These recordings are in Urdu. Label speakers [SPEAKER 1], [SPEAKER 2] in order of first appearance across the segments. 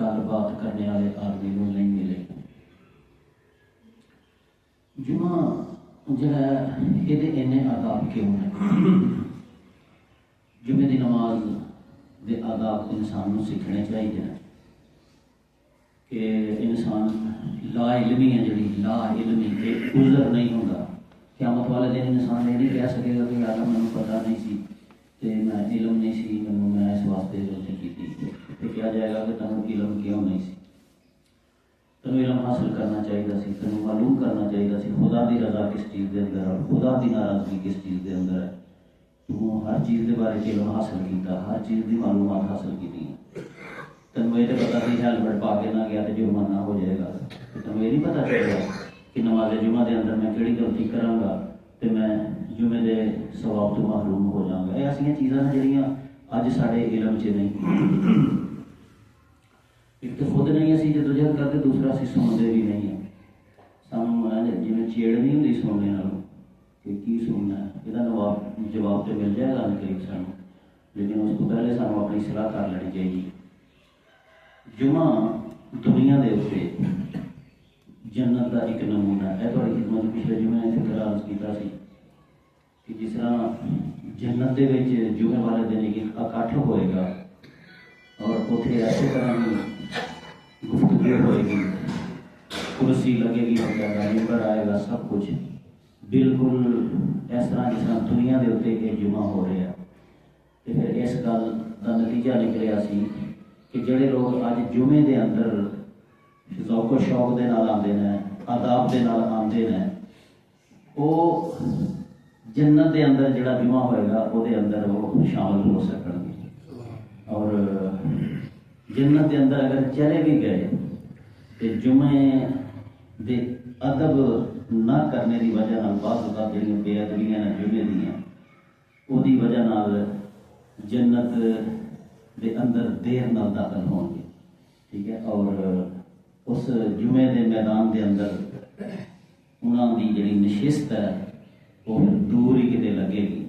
[SPEAKER 1] گل بات کرنے والے آدمی کو نہیں ملے. جمعہ جڑا یہ آداب کیوں ہے؟ جمعے کی نماز دے آداب انسان کو سیکھنے چاہیے کہ انسان لا علمی ہے جڑی لا علمی تے عذر نہیں ہوتا. قیامت والے دن انسان یہ نہیں کہہ سکے گا کہ یار مجھے پتہ نہیں سی تے میں علم نہیں سی میں اس واسطے غلطی کی. تو کیا جائے گا کہ تمہیں علم کیوں نہیں سی؟ تمہیں علم حاصل کرنا چاہیے سی، تمہیں معلوم کرنا چاہیے سی خدا دی رضا کس چیز دے اندر اور خدا دی ناراضگی کس چیز دے اندر ہے. تو ہر چیز کے بارے علم حاصل کیتا، ہر چیز کی معلومات حاصل کی. تمہیں یہ تو پتا کہ ہیلمٹ پا کے نہ گیا تو جرمانہ ہو جائے گا. تمہیں یہ نہیں پتا چلے گا کہ نماز جمعہ کے اندر میں کہڑی غلطی کراں گا تو میں جمعے کے ثواب تو محروم ہو جاؤں گا. یہ ایسا چیزاں ہیں جہاں اج سارے علم چ نہیں. ایک تو خود نہیں اسی جدوجہد کرتے، دوسرا اسی سنتے بھی نہیں ہیں. سانوں جی چیڑ نہیں ہوتی سننے والوں کہ کی سننا ہے، یہ جواب تو مل جائے گا قریب سانوں، لیکن اس کو پہلے سانوں اپنی صلاح کر لینی چاہیے. جمعہ دنیا دے اتنے جنت کا ایک نمونہ ہے. تھوڑی خدمت پچھلے جمعے نے عرض کیا سی کہ جس طرح جنت دے وچ جمعے والے دن ایک اکٹھ ہوئے گا اور اتنے ایسے طرح کی گفتگو ہوئے گی، کرسی لگے گی، ممبر آئے گا، سب کچھ بالکل اس طرح جس طرح دنیا کے اتنے یہ جمعہ ہو رہا ہے. تو پھر اس گل کا نتیجہ نکلیا سی کہ جڑے لوگ اج جمعے دے اندر ذوق و شوق دے نال آندے نے، آداب دے نال آندے نے، وہ جنت دے اندر جڑا جمعہ ہوئے گا وہ دے اندر وہ شامل ہو سکن گے. اور جنت دے اندر اگر چلے بھی گئے تو جمعے دے ادب نہ کرنے دی وجہ نال بعض اوقات جڑیاں بے ادبیاں نے جمعے دیاں وہ دی وجہ نال جنت دے اندر دیر نال داخل ہون گے. ٹھیک ہے. اور اس جمعے دے میدان دے اندر انہاں دی جڑی نشست ہے وہ پھر دور ہی کتے لگے گی،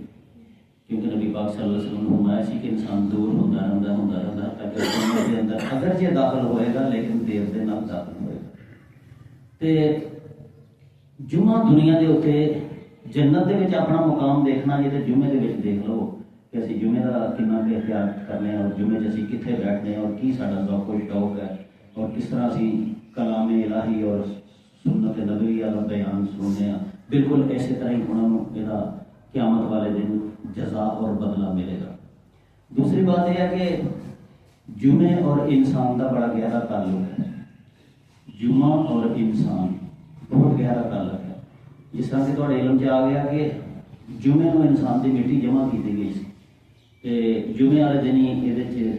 [SPEAKER 1] کیونکہ نبی پاک صلی اللہ علیہ وسلم نے فرمایا سی کہ انسان دور ہوتا رہتا تاکہ جمعے دے اندر اگرچہ داخل ہوئے گا لیکن دیر دے نال داخل ہوئے گا. تے جمعہ دنیا دے اتنے جنت دے وچ اپنا مقام دیکھنا جی تے جمعے دے وچ دیکھ لو کہ اسی جمعے کا کنا کہ احتیاط کرنے اور جمعے اسی کتنے بیٹھنے اور کی ساڈا ذوق و شوق ہے اور کس طرح اسی کلام الہی اور سنت نبوی والا بیان سننے. بالکل اسی طرح ہی انہوں یہ قیامت والے دن جزا اور بدلہ ملے گا. دوسری بات یہ ہے کہ جمعے اور انسان کا بڑا گہرا تعلق ہے. جمعہ اور انسان بہت گہرا تعلق ہے. جس طرح کہ تھوڑے علم آ گیا کہ جمعے کو انسان کی مٹی جمع کی گئی سی، جمعے والے دن ہی یہ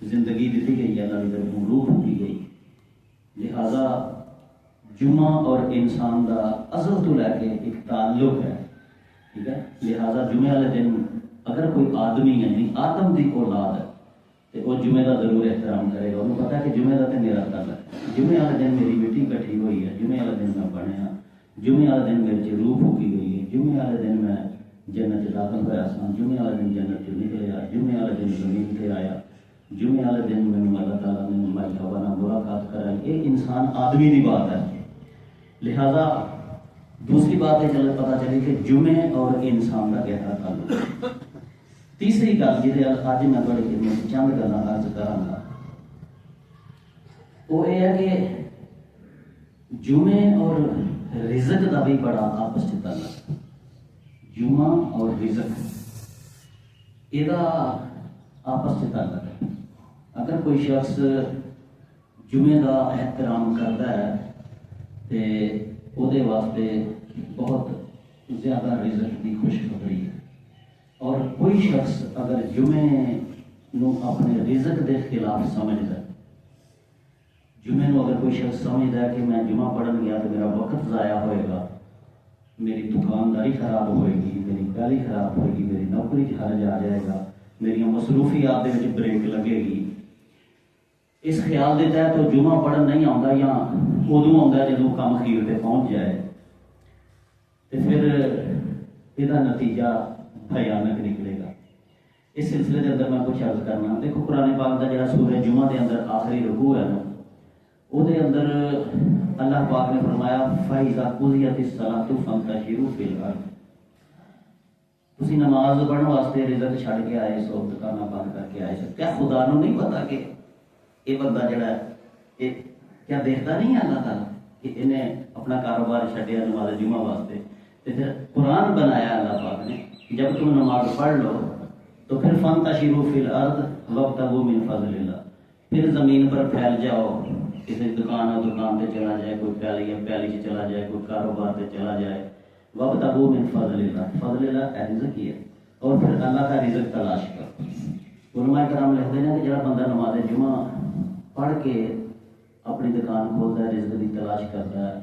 [SPEAKER 1] زندگی دیتی گئی ہے، اللہ کی طرف روح ہوتی گئی. لہذا جمعہ اور انسان کا ازل تو لے کے ایک تعلق ہے. ٹھیک ہے. لہذا جمعے والے دن اگر کوئی آدمی ہے یعنی آدم کی اولاد ہے تو وہ جمعے کا ضرور احترام کرے گا. انہوں پتا ہے کہ جمعے کا تو میرا تعلق ہے، جمعے والے دن میری مٹی کٹھی ہوئی ہے، جمعے والے دن میں بنیا، جمعے والے دن میرے روح پھوکی گئی ہے، جمعے والے دن میں جنت داخل ہوا سا، جمعے والے دن جنت نکلیا، جمعے والے دن زمین سے آیا، جمعے والے دن میں اللہ تعالیٰ نے ہماری خبر ملاقات کرائی. یہ انسان آدمی کی بات ہے. لہذا دوسری بات یہ پتا چلی کہ جمعے اور انسان کا گہرا تعلق ہے. تیسری گل جی اج میں تھوڑی خدمت چند گلاں عرض کراں وہ یہ ہے کہ جمعے اور رزق کا بھی بڑا آپس سے تعلق ہے. جمعہ اور رزق یہ آپس سے تعلق ہے. اگر کوئی شخص جمعے کا احترام کرتا ہے تو وہ واسطے بہت زیادہ رزق کی خوشخبری ہے. اور کوئی شخص اگر جمعے نو اپنے رزق کے خلاف سمجھتا ہے، جمعے نو اگر کوئی شخص سمجھتا ہے کہ میں جمعہ پڑھن گیا تو میرا وقت ضائع ہوئے گا، میری دکانداری خراب ہوئے گی، میری گاڑی خراب ہوئے گی، میری نوکری حرج آ جائے گا، میری مصروفیات کے بریک لگے گی، اس خیال دیتا ہے تو جمعہ پڑھن نہیں آتا یا ادو آتا ہے جب کام خیر پہ پہنچ جائے تو پھر یہ نتیجہ بھیانک نکلے گا. اس سلسلے کے اندر میں کچھ عرض کرنا. دیکھو قرآن پاک کا جڑا سورہ جمعہ کے اندر آخری رکوع ہے نا، وہ اندر اللہ پاک نے فرمایا فَإِذَا قُضِيَتِ الصَّلَاةُ فَانتَشِرُوا فِي الْأَرْضِ. تسی نماز پڑھنے واسطے رزق چھڑ کے آئے سو، دکاناں بند کر کے آئے سو. کیا خدا نو نہیں پتا کہ یہ بندہ جڑا ہے یہ کیا دیکھتا نہیں ہے اللہ تعالیٰ کہ انہیں اپنا کاروبار چھڈیا نماز جمعہ واسطے. تو پھر قرآن بنایا اللہ پاک نے، جب تم نماز پڑھ لو تو پھر فَانتَشِرُوا فِي الْأَرْضِ وَابْتَغُوا مِن فَضْلِ اللَّهِ. پھر زمین پر پھیل جاؤ، کسی دکان پہ چلا جائے، کوئی پیالی سے چلا جائے، کوئی کاروبار پہ چلا جائے. وَابْتَغُوا مِن فَضْلِ اللَّهِ، فضل اللہ رزق ہی ہے، اور پھر اللہ کا رزق تلاش کرو. علماء کرام لکھتے ہیں کہ جڑا بندہ نماز جمعہ پڑھ کے اپنی دکان کھولتا ہے، رزق کی تلاش کرتا ہے،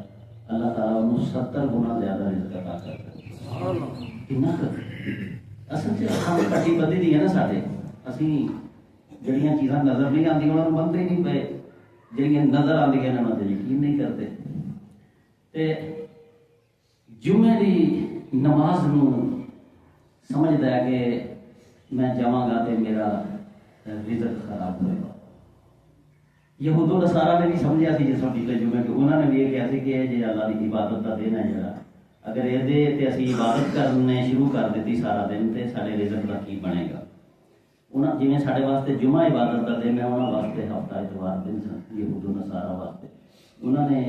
[SPEAKER 1] اللہ تعالیٰ انہوں 70 گنا زیادہ رزق عطا کرتا ہے. کتنا اصل سے کٹی بدھی دی ہے نا سارے، اسی جڑیاں چیزاں نظر نہیں آتی انہوں بنتے نہیں پے، جڑیاں نظر آتی ہیں انہوں نے یقین نہیں کرتے. تے جمعے دی نماز نو سمجھتا ہے کہ میں جاواں گا تے میرا رزق خراب ہوئے گا. یہود و نصارہ نے بھی سمجھا سی جس پچھلے جمعے کہ انہوں نے بھی یہ کہا سی کہ جی اللہ کی عبادت کا دن ہے جڑا، اگر یہ دے تے اسی عبادت کرنے شروع کر دیتی سارا دن تے سارے رزق کا کی بنے گا. انہاں جویں سارے واسطے جمعہ عبادت کا دن ہے، انہاں واسطے ہفتہ اتوار دن سن یہود و نصارہ واسطے. انہوں نے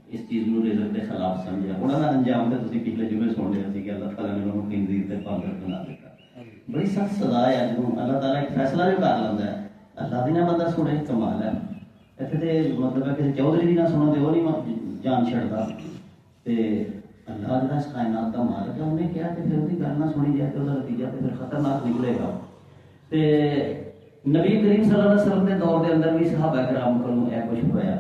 [SPEAKER 1] اس چیز نو رزق کے خلاف سمجھا. انہوں نے انجام تے تسی پچھلے جمعے سن لیا سی کہ اللہ تعالیٰ نے انہوں کو خنزیر تے پاگل بنا دیتا. بڑی سخت سزا ہے جدوں اللہ تعالیٰ ایک فیصلہ جو کر لیندا ہے، اللہ دی نہ بندہ سنے کمال ہے. اتنے تو مطلب ہے کہ چودھری بھی نہ سنو تو وہ نہیں جان چھڑتا. اللہ جہاں اس کائنات کا مالک ہے انہیں کیا کہ پھر وہی گل نہ سنی جائے تو وہ نتیجہ تو پھر خطرناک نکلے گا. نبی کریم صلی اللہ علیہ وسلم کے دور کے اندر بھی صحابہ کرام کو یہ کچھ ہوا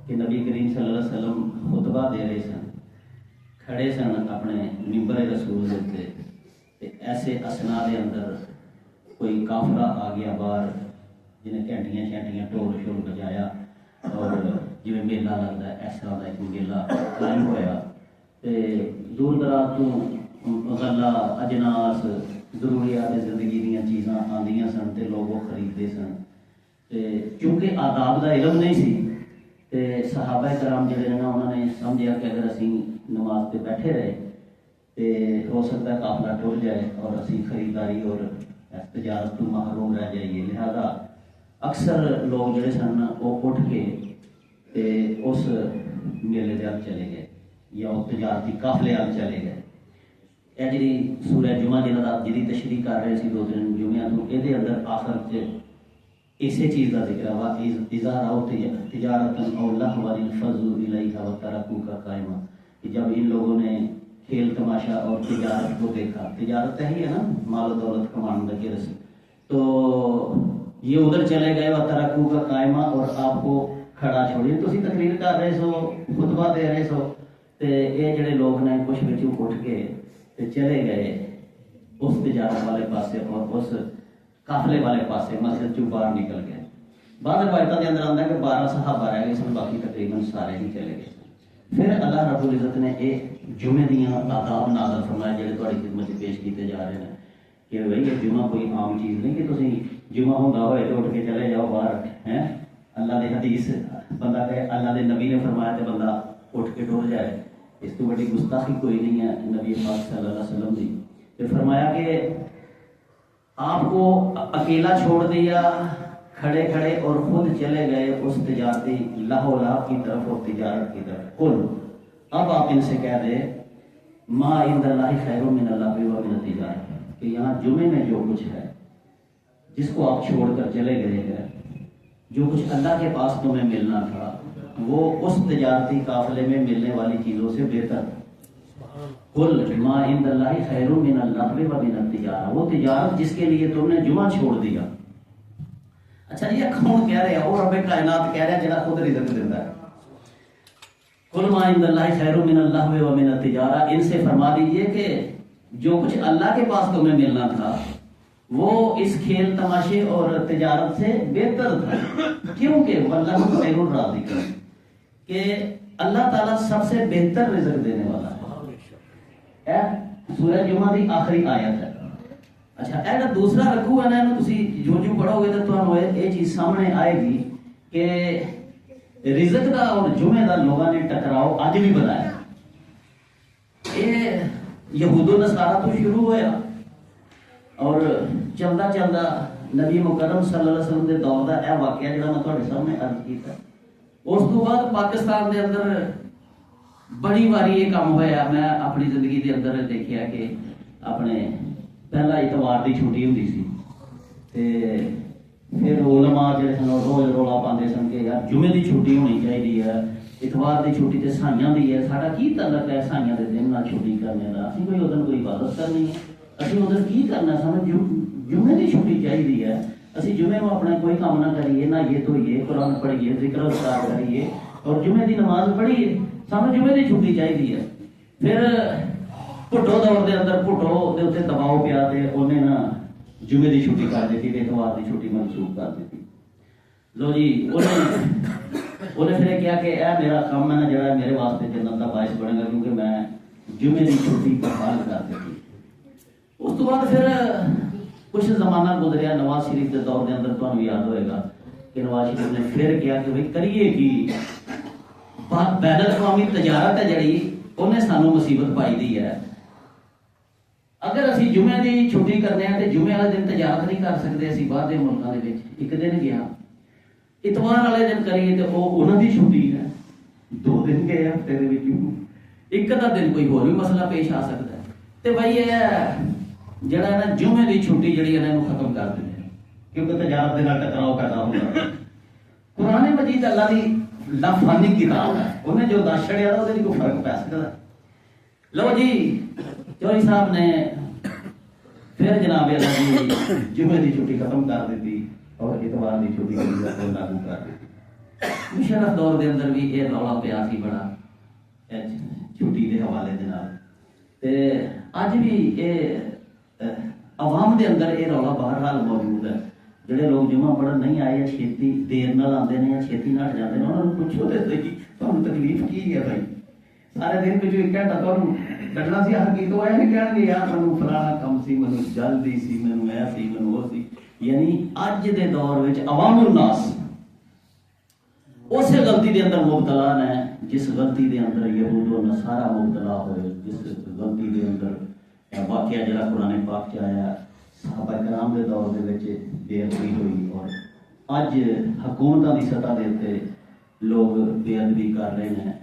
[SPEAKER 1] کہ نبی کریم صلی اللہ علیہ وسلم خطبہ دے رہے سن، کھڑے سن اپنے ممبر رسول سے، ایسے اسنا کے اندر کوئی کافرہ آ گیا باہر جنہیں گھنٹیاں شینٹیاں ٹول شول بجایا اور جی میلہ لگتا ہے اس طرح کا ایک میلہ قائم ہوا. دور دراز تو غلہ اجناس ضروریات زندگی دیا چیزاں آندیاں سن تے لوگ وہ خریدتے سن. کیونکہ آداب کا علم نہیں سی تے صحابہ کرام جڑے نا انہوں نے سمجھا کہ اگر اسی نماز پہ بیٹھے رہے تو ہو سکتا ہے قافلہ ٹر جائے اور اسی خریداری اور تجارت تو محروم رہ جائیے. لہذا اکثر لوگ جڑے سن وہ اٹھ کے اس میلے دے چلے گئے یا وہ تجارتی قافلے چلے گئے. یہ جی سورہ جمعہ جی تشریح کر رہے سی دو دن جمعہ تو یہ اندر آخر اسی چیز کا ذکر ہوا اذا راؤ تجارت او لہوا انفضوا الیہا وترکوک قائما. کہ جب ان لوگوں نے کھیل تماشا اور تجارت کو دیکھا، تجارت ہی ہے نا مال و دولت کمانے کا رسم، تو یہ ادھر چلے گئے وترکوک قائما اور آپ کو کھڑا چھوڑیے. تسی تقریر کر رہے سو، خطبہ دے رہے سو، تے یہ جڑے لوگ نے کچھ بچوں اٹھ کے چلے گئے اس تجارت والے پاسے اور اس قافلے والے پاسے، مسجد چوں باہر نکل گئے. بعض روایتوں کے اندر آتا ہے کہ 12 صحابہ رہ گئے سن، باقی تقریباً سارے ہی چلے گئے. پھر اللہ رب العزت نے یہ جمعے دیاں آداب نازل فرمائے جڑے تہاڈی خدمت پیش کیتے جا رہے ہیں کہ بھائی یہ جمعہ کوئی عام چیز نہیں کہ تسی جمعہ ہوندا ہوئے تو اٹھ کے چلے جاؤ باہر ہیں. اللہ دی حدیث بندہ کہ اللہ دے نبی نے فرمایا تو بندہ اٹھ کے ٹر جائے، اس تو بڑی گستاخی کوئی نہیں ہے نبی پاک صلی اللہ علیہ وسلم کی. تو فرمایا کہ آپ کو اکیلا چھوڑ دیا کھڑے کھڑے اور خود چلے گئے اس تجارتی لاہو لاہ کی طرف اور تجارت کی طرف. قل اب آپ ان سے کہہ دے ما عند اللہ خیر من اللہ و من التجارت، کہ یہاں جمعے میں جو کچھ ہے جس کو آپ چھوڑ کر چلے گئے ہیں، جو کچھ اللہ کے پاس تمہیں ملنا تھا وہ اس تجارتی قافلے میں ملنے والی چیزوں سے بہتر. قل ما عند اللہ خیر من اللہ و من التجارت، وہ تجارت جس کے لیے تم نے جمعہ چھوڑ دیا. اچھا یہ کون کہہ رہے ہیں؟ وہ رب کائنات کہہ رہے ہیں جنہاں خود رزق دیتا ہے. قل ما عند اللہ خیر من اللہ و من التجارت، ان سے فرما دیجئے کہ جو کچھ اللہ کے پاس تمہیں ملنا تھا وہ اس کھیل تماشے اور تجارت سے بہتر تھا. کیونکہ واللہ خیر الرازقین، کہ اللہ تعالیٰ سب سے بہتر رزق دینے والا ہے. سورہ جمعہ کی آخری آیت ہے. ਅੱਛਾ, ਇਹ ਜਿਹੜਾ ਦੂਸਰਾ ਰਕੂ ਹੈ ਨਾ, ਇਹਨੂੰ ਤੁਸੀਂ ਜਿਉਂ ਪੜੋਗੇ ਤਾਂ ਤੁਹਾਨੂੰ ਇਹ ਚੀਜ਼ ਸਾਹਮਣੇ ਆਏਗੀ ਕਿ ਰਿਜ਼ਕ ਦਾ ਔਰ ਜੁਮੇ ਦਾ ਲੋਕਾਂ ਨੇ ਟਕਰਾਓ ਅੱਜ ਵੀ ਬਣਾਇਆ। ਇਹ ਯਹੂਦੋ ਨਸਾਰਾ ਤੋਂ ਸ਼ੁਰੂ ਹੋਇਆ ਔਰ ਚਲਦਾ ਚਲਦਾ ਨਬੀ ਮੁਕਰਮ ਸੱਲੱਲਾਹੁ ਅਲੈਹਿ ਵਸੱਲਮ ਦੇ ਦੌਰ ਦਾ ਇਹ ਵਾਕਿਆ ਜਿਹੜਾ ਮੈਂ ਤੁਹਾਡੇ ਸਾਹਮਣੇ ਅਰਜ਼ ਕੀਤਾ। ਉਸ ਤੋਂ ਬਾਅਦ ਪਾਕਿਸਤਾਨ ਦੇ ਅੰਦਰ ਬੜੀ ਵਾਰੀ ਇਹ ਕੰਮ ਹੋਇਆ। ਮੈਂ ਆਪਣੀ ਜ਼ਿੰਦਗੀ ਦੇ ਅੰਦਰ ਦੇਖਿਆ ਕਿ ਆਪਣੇ ਪਹਿਲਾ ਇਤਵਾਰ ਦੀ ਛੁੱਟੀ ਹੁੰਦੀ ਸੀ ਤੇ ਫਿਰ ਉਲਮਾ ਜਿਹੜੇ ਸਨ ਰੋਜ਼ ਰੌਲਾ ਪਾਉਂਦੇ ਸਨ ਕਿ ਯਾਰ ਜੁਮੇ ਦੀ ਛੁੱਟੀ ਹੋਣੀ ਚਾਹੀਦੀ ਹੈ, ਇਤਵਾਰ ਦੀ ਛੁੱਟੀ ਤੇ ਸਾਈਆਂ ਦੀ ਹੈ, ਸਾਡਾ ਕੀ ਤਾਲੁਕ ਹੈ ਸਾਈਆਂ ਦੇ ਦਿਨ ਨਾਲ ਛੁੱਟੀ ਕਰਨੇ ਦਾ? ਅਸੀਂ ਕੋਈ ਉਦੋਂ ਕੋਈ ਇਬਾਦਤ ਕਰਨੀ ਹੈ, ਅਸੀਂ ਉਦੋਂ ਕੀ ਕਰਨਾ? ਸਾਨੂੰ ਜੁਮੇ ਦੀ ਛੁੱਟੀ ਚਾਹੀਦੀ ਹੈ। ਅਸੀਂ ਜੁਮੇ ਨੂੰ ਆਪਣਾ ਕੋਈ ਕੰਮ ਨਾ ਕਰੀਏ, ਨਾ ਇਹ ਧੋਈਏ, ਕੁਰਾਨ ਪੜ੍ਹੀਏ, ਜ਼ਿਕਰ ਅਜ਼ਕਾਰ ਕਰੀਏ ਔਰ ਜੁਮੇ ਦੀ ਨਮਾਜ਼ ਪੜ੍ਹੀਏ। ਸਾਨੂੰ ਜੁਮੇ ਦੀ ਛੁੱਟੀ ਚਾਹੀਦੀ ਹੈ। ਫਿਰ ਭੁੱਟੋ ਦੌਰ ਦੇ ਅੰਦਰ ਭੁੱਟੋ ਦੇ ਉੱਤੇ ਦਬਾਅ ਪਿਆ ਤੇ ਉਹਨੇ ਨਾ ਜੁਮੇ ਦੀ ਛੁੱਟੀ ਕਰ ਦਿੱਤੀ ਤੇ ਇਤਵਾਰ ਦੀ ਛੁੱਟੀ ਮਨਸੂਖ ਕਰ ਦਿੱਤੀ। ਲੋ ਜੀ, ਉਹਨੇ ਫਿਰ ਕਿਹਾ ਕਿ ਇਹ ਮੇਰਾ ਕੰਮ ਹੈ ਨਾ ਜਿਹੜਾ ਮੇਰੇ ਵਾਸਤੇ ਜੰਨਤ ਦਾ ਬਾਇਸ ਬਣੇਗਾ, ਕਿਉਂਕਿ ਮੈਂ ਜੁਮੇ ਦੀ ਛੁੱਟੀ ਬਹਾਲ ਕਰ ਦਿੱਤੀ। ਉਸ ਤੋਂ ਬਾਅਦ ਫਿਰ ਕੁਛ ਜ਼ਮਾਨਾ ਗੁਜ਼ਰਿਆ ਨਵਾਜ਼ ਸ਼ਰੀਫ ਦੇ ਦੌਰ ਦੇ ਅੰਦਰ, ਤੁਹਾਨੂੰ ਯਾਦ ਹੋਏਗਾ ਕਿ ਨਵਾਜ਼ ਸ਼ਰੀਫ ਨੇ ਫਿਰ ਕਿਹਾ ਕਿ ਬਈ ਕਰੀਏ ਕੀ, ਬੈਨ ਅਲ-ਅਕਵਾਮੀ ਤਜਾਰਤ ਹੈ ਜਿਹੜੀ ਉਹਨੇ ਸਾਨੂੰ ਮੁਸੀਬਤ ਪਾਈ ਦੀ ਹੈ। ਅਗਰ ਅਸੀਂ ਜੁਮੇ ਦੀ ਛੁੱਟੀ ਕਰਨੇ ਆ ਤੇ ਜੁਮੇ ਵਾਲੇ ਦਿਨ ਤਜਾਰਤ ਨਹੀਂ ਕਰ ਸਕਦੇ ਅਸੀਂ ਬਾਹਰ ਦੇ ਮੁਲਕਾਂ ਦੇ ਵਿੱਚ। ਇੱਕ ਦਿਨ ਗਿਆ, ਇਤਵਾਰ ਵਾਲੇ ਦਿਨ ਕਰੀਏ ਤੇ ਉਹ ਉਹਨਾਂ ਦੀ ਛੁੱਟੀ ਹੈ। 2 ਦਿਨ ਗਏ ਹਫਤੇ ਦੇ ਵਿੱਚ, ਇੱਕ ਅੱਧਾ ਦਿਨ ਕੋਈ ਹੋਰ ਵੀ ਮਸਲਾ ਪੇਸ਼ ਆ ਸਕਦਾ ਹੈ ਤੇ ਬਈ ਇਹ ਜਿਹੜਾ ਹੈ ਨਾ ਜੁਮੇ ਦੀ ਛੁੱਟੀ ਜਿਹੜੀ ਇਹਨਾਂ ਨੂੰ ਖਤਮ ਕਰ ਦਿੰਦੇ, ਕਿਉਂਕਿ ਤਜਾਰਤ ਦੇ ਨਾਲ ਟਕਰਾਓ ਕਰਦਾ ਹੁੰਦਾ। ਕੁਰਾਨ ਮਜੀਦ ਅੱਲਾ ਦੀ ਲਾਫਾਨੀ ਕਿਤਾਬ ਹੈ, ਉਹਨੇ ਜੋ ਦੱਸ ਛੜਿਆ ਉਹਦੇ ਲਈ ਕੋਈ ਫਰਕ ਪੈ ਸਕਦਾ। ਲਓ ਜੀ, ਚੌਧਰੀ ਸਾਹਿਬ ਨੇ ਫਿਰ ਜਨਾਬ ਅੱਲਾ ਦੀ ਜੁਮੇ ਦੀ ਛੁੱਟੀ ਖਤਮ ਕਰ ਦਿੱਤੀ ਔਰ ਇਤਵਾਰ ਦੀ ਛੁੱਟੀ ਲਾਗੂ ਕਰ ਦਿੱਤੀ। ਮੁਸ਼ਰਫ ਦੌਰ ਦੇ ਅੰਦਰ ਵੀ ਇਹ ਰੌਲਾ ਪਿਆ ਸੀ ਬੜਾ ਛੁੱਟੀ ਦੇ ਹਵਾਲੇ ਦੇ ਨਾਲ, ਤੇ ਅੱਜ ਵੀ ਇਹ ਆਵਾਮ ਦੇ ਅੰਦਰ ਇਹ ਰੌਲਾ ਬਹਰਹਾਲ ਮੌਜੂਦ ਹੈ। ਜਿਹੜੇ ਲੋਕ ਜੁਮਾ ਪੜ੍ਹਨ ਨਹੀਂ ਆਏ, ਛੇਤੀ ਦੇਰ ਨਾਲ ਆਉਂਦੇ ਨੇ ਜਾਂ ਛੇਤੀ ਨਾਲ ਹਟ ਜਾਂਦੇ ਨੇ, ਉਹਨਾਂ ਨੂੰ ਪੁੱਛੋ ਤੇ ਸਹੀ ਤੁਹਾਨੂੰ ਤਕਲੀਫ ਕੀ ਹੈ ਭਾਈ? ਸਾਰੇ ਦਿਨ ਵਿੱਚ 1 ਘੰਟਾ ਤੁਹਾਨੂੰ ਕੱਢਣਾ ਸੀ, ਹਰ ਕੀ ਤੋਂ ਆਇਆ ਨਹੀਂ ਕਹਿਣਗੇ ਯਾਰ ਮੈਨੂੰ ਫਲਾਣਾ ਕੰਮ ਸੀ, ਮੈਨੂੰ ਜਲਦੀ ਸੀ, ਮੈਨੂੰ ਇਹ ਸੀ, ਮੈਨੂੰ ਉਹ ਸੀ। ਯਾਨੀ ਅੱਜ ਦੇ ਦੌਰ ਵਿੱਚ ਅਵਾਮੁਲ ਨਾਸ ਉਸੇ ਗਲਤੀ ਦੇ ਅੰਦਰ ਮੁਬਤਲਾ ਨੇ ਜਿਸ ਗਲਤੀ ਦੇ ਅੰਦਰ ਯਹੂਦ ਨਸਾਰਾ ਮੁਬਤਲਾ ਹੋਏ, ਜਿਸ ਗਲਤੀ ਦੇ ਅੰਦਰ ਵਾਕਿਆ ਜਿਹੜਾ ਕੁਰਾਨ ਪਾਕ 'ਚ ਆਇਆ ਸਹਾਬਾ ਕਰਾਮ ਦੇ ਦੌਰ ਦੇ ਵਿੱਚ ਬੇਅਦਬੀ ਹੋਈ ਔਰ ਅੱਜ ਹਕੂਮਤਾਂ ਦੀ ਸਤ੍ਹਾ ਦੇ ਉੱਤੇ ਲੋਕ ਬੇਅਦਬੀ ਕਰ ਰਹੇ ਨੇ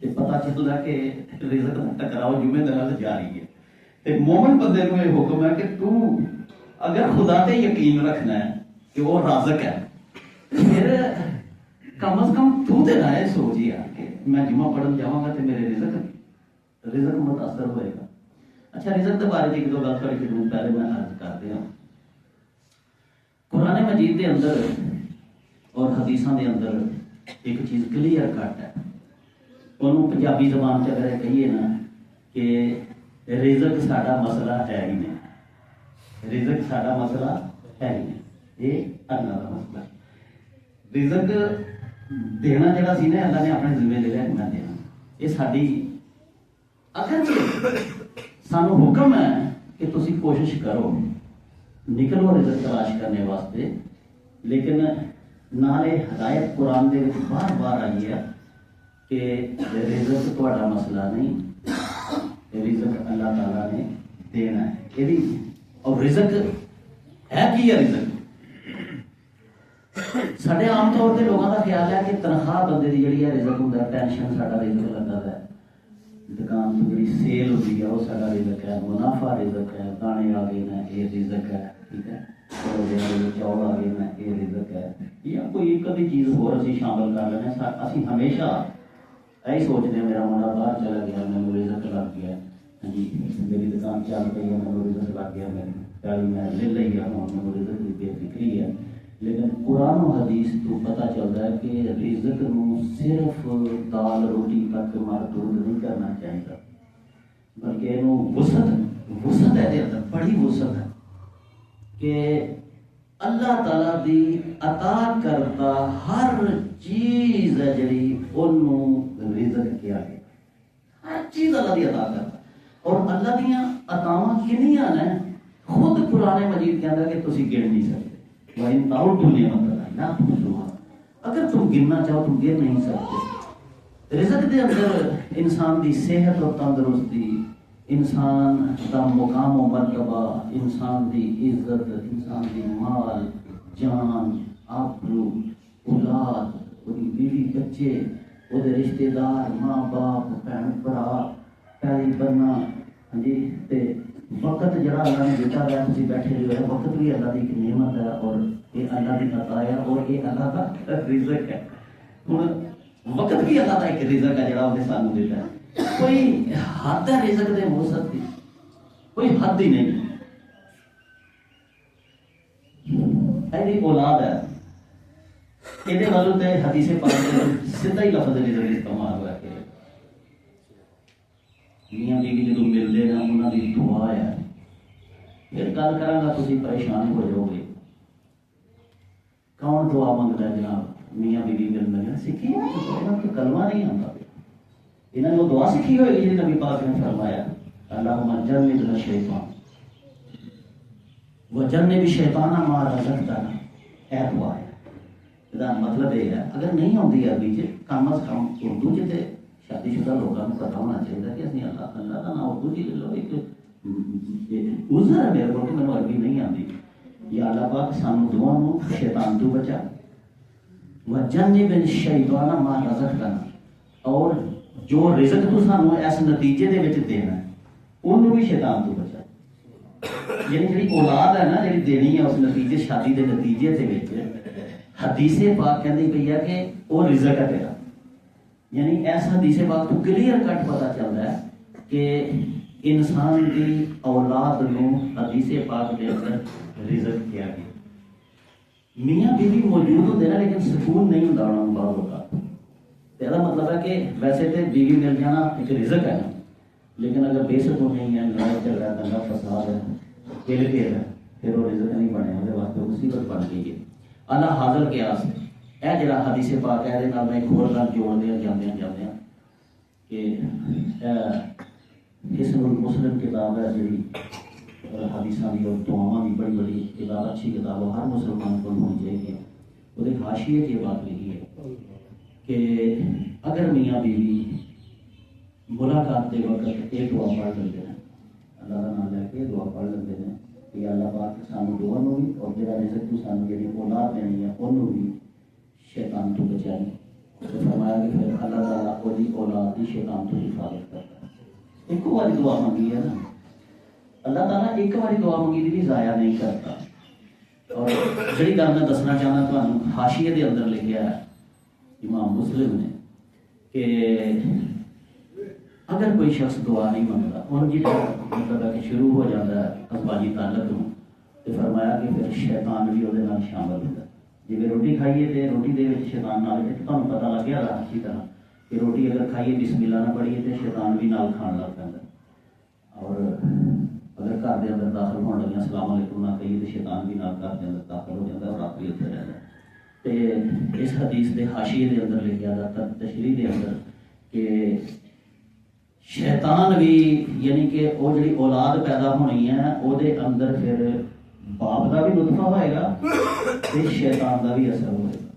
[SPEAKER 1] ਤੇ ਪਤਾ ਚੱਲਦਾ ਕਿ ਰਿਜ਼ਕ ਦਾ ਟਕਰਾਓ ਜੁਮੇ ਦੇ ਨਾਲ ਜਾਰੀ ਹੈ। ਤੇ ਮੂਮਨ ਬੰਦੇ ਨੂੰ ਇਹ ਹੁਕਮ ਹੈ ਕਿ ਤੂੰ ਅਗਰ ਖੁਦਾ ਤੇ ਯਕੀਨ ਰੱਖਣਾ ਹੈ ਕਿ ਉਹ ਰਾਜ਼ਕ ਹੈ, ਫਿਰ ਕਮ ਅਜ਼ ਕਮ ਤੂੰ ਤੇ ਨਾ ਇਹ ਸੋਚ ਯਾਰ ਕਿ ਮੈਂ ਜੁਮਾ ਪੜ੍ਹਨ ਜਾਵਾਂਗਾ ਤੇ ਮੇਰੇ ਰਿਜ਼ਕ ਮੁਤਾਸਰ ਹੋਏਗਾ। ਅੱਛਾ, ਰਿਜ਼ਕ ਦੇ ਬਾਰੇ ਇੱਕ ਦੋ ਗੱਲ ਤੁਹਾਡੀ ਖਿਦਮਤ ਪਹਿਲੇ ਮੈਂ ਅਰਜ਼ ਕਰਦੇ ਹਾਂ। ਕੁਰਾਨ ਮਜੀਦ ਦੇ ਅੰਦਰ ਔਰ ਹਦੀਸਾਂ ਦੇ ਅੰਦਰ ਇੱਕ ਚੀਜ਼ ਕਲੀਅਰ ਕੱਟ ਹੈ, ਉਹਨੂੰ ਪੰਜਾਬੀ ਜ਼ਬਾਨ 'ਚ ਅਗਰ ਕਹੀਏ ਨਾ ਕਿ ਰਿਜ਼ਕ ਸਾਡਾ ਮਸਲਾ ਹੈ ਹੀ ਨਹੀਂ, ਰਿਜ਼ਕ ਸਾਡਾ ਮਸਲਾ ਹੈ ਹੀ ਨਹੀਂ, ਇਹ ਅੱਲਾ ਦਾ ਮਸਲਾ। ਰਿਜ਼ਕ ਦੇਣਾ ਜਿਹੜਾ ਸੀ ਨਾ ਅੱਲਾ ਨੇ ਆਪਣੇ ਜ਼ਿੰਮੇ ਲੈ ਲਿਆ, ਮੈਂ ਦੇਣਾ। ਇਹ ਸਾਡੀ ਅਖਰ ਸਾਨੂੰ ਹੁਕਮ ਹੈ ਕਿ ਤੁਸੀਂ ਕੋਸ਼ਿਸ਼ ਕਰੋ, ਨਿਕਲੋ ਰਿਜ਼ਕ ਤਲਾਸ਼ ਕਰਨੇ ਵਾਸਤੇ। ਲੇਕਿਨ ਨਾਲੇ ਹਦਾਇਤ ਕੁਰਾਨ ਦੇ ਵਿੱਚ ਬਾਰ-ਬਾਰ ਆਈ ਹੈ ਕਿ ਰਿਜ਼ਕ ਤੁਹਾਡਾ ਮਸਲਾ ਨਹੀਂ, ਰਿਜ਼ਕ ਅੱਲਾਹ ਤਾਲਾ ਨੇ ਦੇਣਾ ਹੈ। ਇਹਦੀ ਔਰ ਰਿਜ਼ਕ ਹੈ ਕੀ ਹੈ? ਰਿਜ਼ਕ ਸਾਡੇ ਆਮ ਤੌਰ ਤੇ ਲੋਕਾਂ ਦਾ ਖਿਆਲ ਹੈ ਕਿ ਤਨਖਾਹ ਬੰਦੇ ਦੀ ਜਿਹੜੀ ਹੈ ਰਿਜ਼ਕ ਹੁੰਦਾ, ਪੈਨਸ਼ਨ ਸਾਡਾ ਰਿਜ਼ਕ ਲੱਗਾ ਹੈ, ਦੁਕਾਨ ਤੋਂ ਜਿਹੜੀ ਸੇਲ ਹੁੰਦੀ ਹੈ ਉਹ ਸਾਡਾ ਰਿਜ਼ਕ ਹੈ, ਮੁਨਾਫਾ ਰਿਜ਼ਕ ਹੈ, ਦਾਣੇ ਆ ਗਏ ਨੇ ਇਹ ਰਿਜ਼ਕ ਹੈ, ਠੀਕ ਹੈ, ਚੌਲ ਆ ਗਏ ਨੇ ਇਹ ਰਿਜ਼ਕ ਹੈ, ਜਾਂ ਕੋਈ ਇੱਕ ਅੱਧੀ ਚੀਜ਼ ਹੋਰ ਅਸੀਂ ਸ਼ਾਮਲ ਕਰ ਲੈਂਦੇ ਹਾਂ। ਅਸੀਂ ਹਮੇਸ਼ਾ ਇਹੀ ਸੋਚਦੇ ਹਾਂ ਮੇਰਾ ਮੁੰਡਾ ਬਾਹਰ ਚਲਾ ਗਿਆ, ਮੈਨੂੰ ਰਿਜ਼ਕ ਲੱਗ ਗਿਆ, ਹਾਂਜੀ ਮੇਰੀ ਦੁਕਾਨ ਚੱਲ ਪਈ ਹੈ, ਮੈਨੂੰ ਰਿਜ਼ਕ ਲੱਗ ਗਿਆ, ਮੇਰੀ ਪੈਲੀ ਮੈਂ ਲੈ ਲਈ ਆ, ਹੁਣ ਮੈਨੂੰ ਰਿਜ਼ਕ ਦੀ ਬੇਫਿਕਰੀ ਹੈ। ਲੇਕਿਨ ਕੁਰਾਨ ਹਦੀਸ ਤੋਂ ਪਤਾ ਚੱਲਦਾ ਹੈ ਕਿ ਰਿਜ਼ਕ ਨੂੰ ਸਿਰਫ ਦਾਲ ਰੋਟੀ ਤੱਕ ਮਹਦੂਦ ਨਹੀਂ ਕਰਨਾ ਚਾਹੀਦਾ, ਬਲਕਿ ਇਹਨੂੰ ਵਸਤ ਹੈ, ਇਹਦੇ ਅੰਦਰ ਬੜੀ ਵਸਤ ਹੈ ਕਿ ਅੱਲਾਹ ਤਾਲਾ ਦੀ ਅਤਾ ਕਰਦਾ ਹਰ ਚੀਜ਼ ਹੈ ਜਿਹੜੀ ਉਹਨੂੰ ਰਿਜ਼ਕ ਕਿਹਾ ਗਿਆ, ਹਰ ਚੀਜ਼ ਅੱਲਾਹ ਦੀ ਅਤਾ ਕਰਦਾ। ਔਰ ਅੱਲਾਹ ਦੀਆਂ ਅਤਾਵਾਂ ਕਿੰਨੀਆਂ ਨੇ خود قرآن مجید کہتا ہے کہ تسی گن نہیں سکتے، وَإِن تَعُدُّوا نِعْمَتَ اللَّهِ لَا تُحْصُوهَا، اگر تم گننا چاہو تم گن نہیں سکتے۔ رزق دے اندر انسان دی صحت اور تندرستی، انسان دا مقام و مرتبہ، انسان دی عزت، انسان دی مال جان آبرو اولاد، وہی بیوی بچے، وہ رشتے دار، ماں باپ، بہن بھرا، پیاری بننا، ہاں جی، تے وقت جڑا اللہ نے دیتا ہے، تسی بیٹھے جو ہے، وقت بھی اللہ دی ایک نعمت ہے اور یہ اللہ دی عطا ہے اور یہ اللہ کا رزق ہے۔ ہن وقت بھی اللہ کا ایک رزق ہے جڑا انہیں سانو دیتا ہے، کوئی حد ہے رزق دے موسط دی، کوئی حد ہی نہیں۔ ایسی اولاد ہے، یہ والوں تے حدیث پاک میں سیدھا ہی لفظ رزق استعمال ہوا کہ میاں بیوی جدوں ملتے ہیں انہوں کی دعا ہے، پھر گل کراں گا تسی پریشان ہو جاؤ گے۔ کون دعا منگتا ہے جناب؟ میاں بیوی مل لگا سیکھی ہے، کلمہ نہیں آتا، انہوں نے وہ دعا سیکھی ہوئے گی نبی پاک نے فرمایا اللہم جنبنا الشیطان وجنب الشیطان ما رزقتنا، اے دعا ہے۔ مطلب یہ ہے اگر نہیں آتی عربی چ کم از کم اردو چ شادی شدہ لوگوں کو پتا ہونا چاہیے کہ اسی اللہ اللہ کا نام اردو جی لے لو، ایک عذر ہے میرے کو کہ مجھے عربی نہیں آتی۔ یا اللہ پاک سانو دعا نو شیطان تو بچا، وجنب الشیطان ما رزقتنا، اور جو رزق تو سانو اس نتیجے دے وچ دینا ہے انہوں بھی شیطان تو بچا۔ یعنی جڑی اولاد ہے نا جڑی دینی ہے اس نتیجے شادی دے نتیجے دے وچ حدیث پاک کہندی پئی ہے کہ وہ رزق ہے تیرا، یعنی ایس حدیث پاک تو کلیئر کٹ پتہ چلتا ہے کہ انسان کی اولاد نو حدیث پاک دے اندر رزق کیا گیا۔ میاں بیوی موجود ہوتے ہیں لیکن سکون نہیں ہوتا انہوں نے بعض اوقات، یہ مطلب ہے کہ ویسے تو بیوی مل جانا ایک رزق ہے نا، لیکن اگر بے سکون نہیں ہے، لڑائی جھگڑا دنگا فساد ہے، کھیل کھیل ہے، پھر وہ رزق نہیں بنے، وہ واسطے مصیبت بن گئی ہے۔ اللہ حاضر قیاس ہے، اے جڑا حدیث پاک ہے یہ میں ایک اور گل جوڑ دیا جاندے کہ حسن المسلم کتاب ہے جڑی حدیثاں دی اور دعاواں دی بڑی بڑی کتاب، اچھی کتاب ہر مسلمان کو ہونی چاہیے۔ وہ ایک حاشیے کی بات لکھی ہے کہ اگر میاں بیوی ملاقات کے وقت ایک دعا پڑھ لیتے ہیں، اللہ کا نام لے کے دعا پڑھ لیتے ہیں کہ اللہ پاک سانو دعا نو بھی اور جڑا رزق تو سانو جڑی اولاد دینی ہے انہوں بھی شیطان تو بچائیں۔ تو فرمایا کہ پھر اللہ تعالیٰ وہی اولاد کی شیطان تو حفاظت کرتا ہے۔ ایک باری دعا منگی ہے نا، اللہ تعالیٰ ایک باری دعا منگی بھی ضائع نہیں کرتا۔ اور جڑی گل میں دسنا چاہنا تمہیں حاشیے دے اندر لکھیا ہے امام مسلم نے کہ اگر کوئی شخص دعا نہیں منگتا ان کی مطلب ہے کہ شروع ہو جاتا ہے ازواجی تعلق میں، تو فرمایا کہ پھر شیطان بھی وہ شامل ہوتا ہے۔ جی روٹی کھائیے تو روٹی دے شیطان نال تمہیں پتہ لگ گیا رہا اچھی طرح کہ روٹی اگر کھائیے بسم اللہ نہ پڑھیے تو شیطان بھی نال کھان لگ پہ، اور اگر گھر کے اندر داخل ہونے لگے السلام علیکم نہ کہیے تو شیطان بھی نال گھر کے اندر داخل ہو جاتا ہے اور رات بھی اتنے رہتا ہے۔ تو اس حدیث کے حاشیے کے اندر لکھا جاتا تشریح کے اندر کہ شیطان بھی یعنی کہ وہ جڑی اولاد پیدا ہونی ہے وہ دے اندر پھر باپ کا بھی لطفہ ہوئے گا تو شیطان کا بھی اثر ہوئے گا۔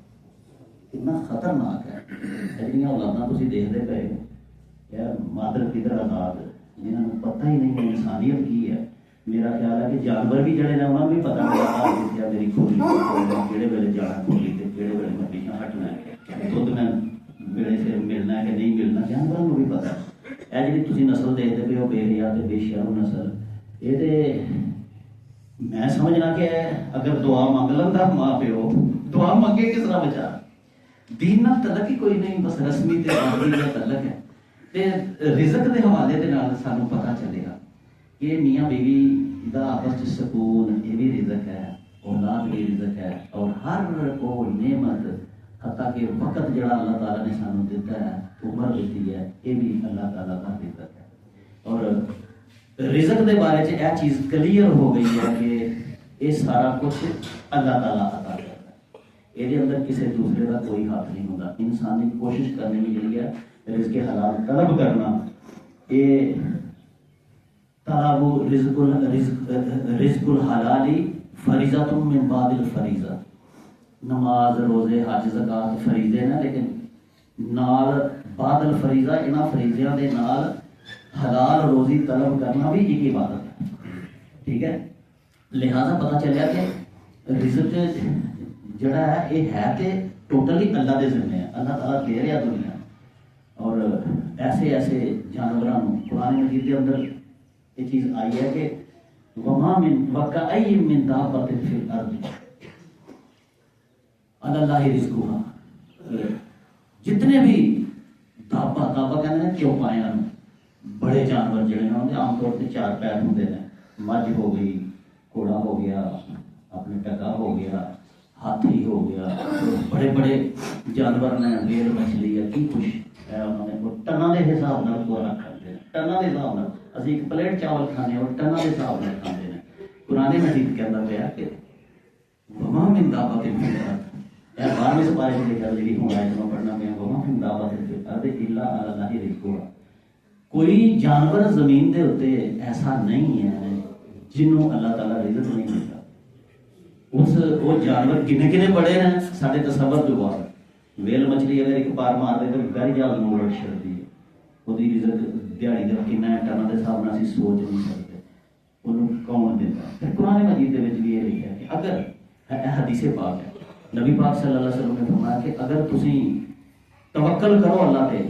[SPEAKER 1] کتنا خطرناک ہے جہاں اولاداں تسی دیکھتے پے ہو، مادر پدر آزاد جنہوں کو پتہ ہی نہیں ہے انسانیت کی ہے۔ میرا خیال ہے کہ جانور بھی جڑے نے انہوں نے بھی پتہ نہیں ہے میری کھولی کہڑے ویلے جانا کھولی تے کہڑے ویلے میں پیچھے ہٹنا ہے، دودھ میں ویلے سے ملنا ہے کہ نہیں ملنا، جانوروں کو بھی پتہ ہے۔ اے جی تسی نسل دیکھتے پے ہو بے حیا تے بے شرم نسل، یہ تے میں سمجھنا کہ اگر دعا منگ لیندا ماں پیو دعا منگے کس طرح بچا، دین نال تعلق ہی کوئی نہیں، بس رسمی تے عادی دا تعلق ہے۔ تے رزق دے حوالے دے نال سانو پتہ چلے گا کہ میاں بیوی دا آپس وچ سکون یہ بھی رزق ہے، اولاد بھی رزق ہے، اور ہر کو نعمت حتیٰ کہ وقت جڑا اللہ تعالیٰ نے سانو دیتا ہے، عمر دیتی ہے، یہ بھی اللہ تعالیٰ کا رزق ہے۔ اور رزق دے بارے چ یہ چیز کلیئر ہو گئی ہے کہ یہ سارا کچھ اللہ تعالیٰ عطا کرتا ہے، یہ اندر کسی دوسرے کا کوئی ہاتھ نہیں ہوتا۔ انسان کی کوشش کرنے میں یہ ہے رزق حلال طلب کرنا، یہ طلب رزق الحلالی فریضۃ من بعد الفریضہ. نماز روزے حج زکات فریضے نے لیکن نال بعد الفریضہ انہاں فریضیاں دے نال حلال روزی طلب کرنا بھی ایک عبادت ہے. ٹھیک ہے. لہذا پتہ چلیا کہ رزق جڑا ہے یہ ہے کہ ٹوٹلی اللہ دے ذمہ ہے. اللہ تعالیٰ دے رہا دنیا اور ایسے ایسے جانوراں قرآن مجید کے اندر یہ چیز آئی ہے کہ وما من وکأی من دابۃ فی الارض علی اللہ رزقها. جتنے بھی دابا کہتے ہیں چوپایاں بڑے جانور جڑے ہیں عام طور پہ 4 پیر ہوندے ہیں. مجھ ہو گئی, گھوڑا ہو گیا, اپنے ٹکا ہو گیا, ہاتھی ہو گیا, بڑے بڑے جانور نے ریل مچھلی ہے کی کچھ ہے انہوں نے ٹناں دے حساب نال پورا کھاندے ہیں. ٹناں دے حساب نال اسی ایک پلیٹ چاول کھانے اور ٹناں دے حساب نال کھاندے ہیں. قرآن مجید کہندا پیا کہ وما من دابۃ فی الارض. یہ 12ویں سپارے میں لکھا جی ہوں آیت میں پڑھنا پیا وما من دابۃ فی الارض الا علی اللہ رزقها. کوئی جانور زمین دے اوتے ایسا نہیں ہے جنوں اللہ تعالیٰ رزق نہیں دیتا. وہ جانور کنے کنے بڑے ہیں سارے تصور جو بات. ویل مچھلی اگر ایک بار مار دے تو گھر جال موڑ چھڑتی ہے. وہ رزق دیہڑی کا کنا ٹنا کے حساب سے سوچ نہیں سکتے انہوں کون دیتا. پھر قرآن مجید کے بھی یہ لکھا ہے کہ اگر حدیث پاک ہے نبی پاک صلی اللہ علیہ وسلم نے فرمایا کہ اگر تسی توکل کرو اللہ پہ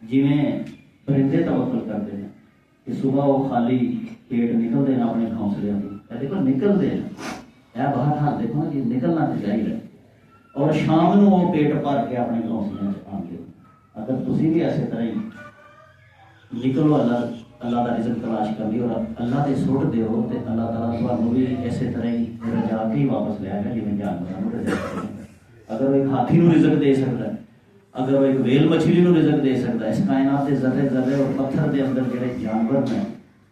[SPEAKER 1] جویں پرندے توکل کرتے ہیں کہ صبح وہ خالی پیٹ نکلتے ہیں اپنے گھونسلے سے دیکھو نکلتے ہیں باہر ہاتھ دیکھو نا کہ نکلنا تو چاہیے اور شام نو وہ پیٹ بھر کے اپنے گھونسلے آتے. اگر تسی بھی ایسے طرح ہی نکلو اللہ کا رزق تلاش کر لی اور اللہ سے سٹ دیو تو اللہ تعالیٰ تمہیں بھی اسی طرح ہی رجا کے ہی واپس لے آئے گا جی جانوروں رزق. اگر وہ ایک ہاتھی نو رزق دے سکتا ہے, اگر وہ ایک ویل مچھلی نو رزق دے سکتا ہے, اس کائنات کے ذرے ذرے اور پتھر دے اندر جڑے جانور ہیں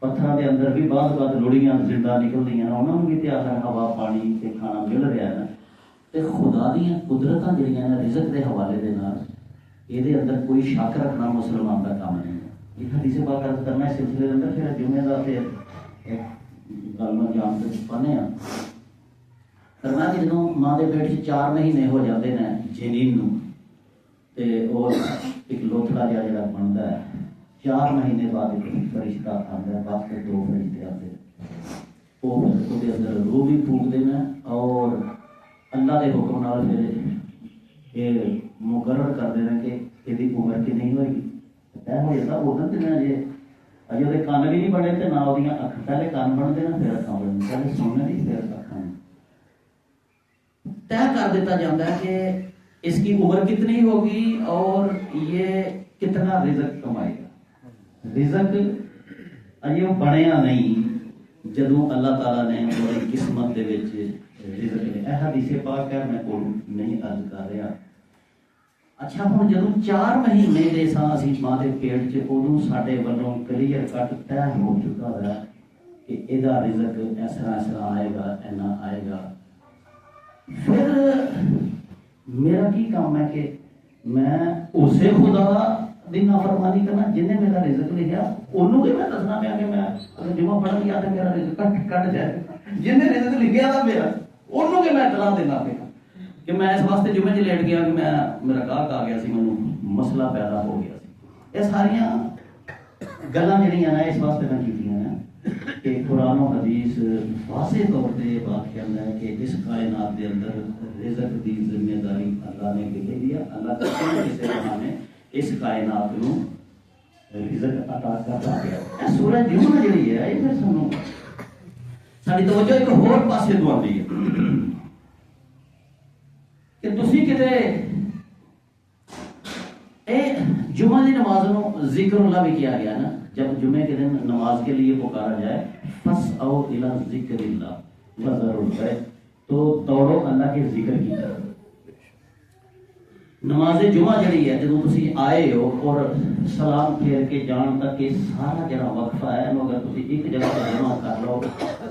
[SPEAKER 1] پتھر دے اندر بھی بعض لڑیاں زندہ نکل رہی ہیں انہوں نے بھی تو آخر ہوا پانی تے کھانا مل رہا ہے. تے خدا دیاں قدرتاں جڑیاں ہیں رزق دے حوالے دے نال یہ اندر کوئی شک رکھنا مسلمان کا کام نہیں ہے. یہ حدیث پاک عرض کرنا اس سلسلے کے اندر پھر جمعے کا پھر گل میں جان کے پڑھنے ہیں. کرنا کہ جدوں ماں دے پیٹ 4 مہینے ہو جاتے ہیں جنین نو تے اور ایک لوتھڑا جڑا بنتا ہے 4 مہینے بعد ایک فرشتہ آتا ہے. بعد کے 2 فرشتے آتے ہیں وہ پھر اندر روح بھی پھونک دینا اور اللہ کے حکم نال پھر یہ مقرر کر دینا کہ یہ عمر کی نہیں ہوئے گی. طے ہو جاتا ادھر دینا جی اجے وہ کان بھی نہیں بنے تو نہ وہ اکھ پہلے کان بنتے ہیں پھر اکھاں بنتے پہلے سننے بھی پھر اکھاں. طے کر دیتا جاتا ہے کہ اس کی عمر کتنی ہوگی اور یہ کتنا رزق کمائے گا. رزق اجے وہ بنیا نہیں جدوں اللہ تعالیٰ نے ہماری قسمت دے وچ رزق نے حدیث پاک ہے میں کوئی نہیں عرض کر رہا. اچھا ہوں جدوں 4 مہینے دے ساں اسی ماں دے پیٹ چ ادوں ساڈے والوں کلیئر کٹ طے ہو چکا ہے کہ ਇਹਦਾ رزق اس طرح آئے گا اینا آئے گا. پھر میرا کی کام ہے کہ میں اسے خدا دی نافرمانی کرنا جن نے میرا رزق لکھا انہوں کہ میں دسنا پیا کہ میں جمعہ پڑھ گیا تو میرا رزق کٹ جائے. جن نے رزق لکھا تھا میرا انہوں کہ میں اطلاع دینا پیا کہ میں اس واسطے جمعے چ لیٹ گیا کہ میں میرا گاہک آ گیا سی مینوں مسئلہ پیدا ہو گیا سی. یہ ساریاں گلاں جڑیاں نا اس واسطے میں کیتیاں نا کہ قرآن و حدیث واضح طور پہ بات کہنا ہے کہ اس کائنات کے اندر رزق دی ذمہ داری اللہ نے لے دیا. اللہ کسی بہانے اس کائنات نو رزق عطا کرتا گیا. سورہ جمعہ جڑی ہے یہ پھر سانوں ساری توجہ ایک ہور پاسے تو آتی ہے کہ تسی کتے اے جمعہ دی نماز نو ذکر اللہ بھی کیا گیا نا. جب جمعے کے دن نماز کے لیے پکارا جائے فَاسْعَوْا إِلَىٰ ذِكْرِ اللَّهِ وَذَرُوا الْبَيْعَ تو دوڑو اللہ کے ذکر کی طرف. نماز جمعہ جڑی ہے جدوں تسی آئے ہو اور سلام پھیر کے جان تک یہ سارا جڑا وقفہ ہے اگر تسی ایک جگہ پر جمع کر لو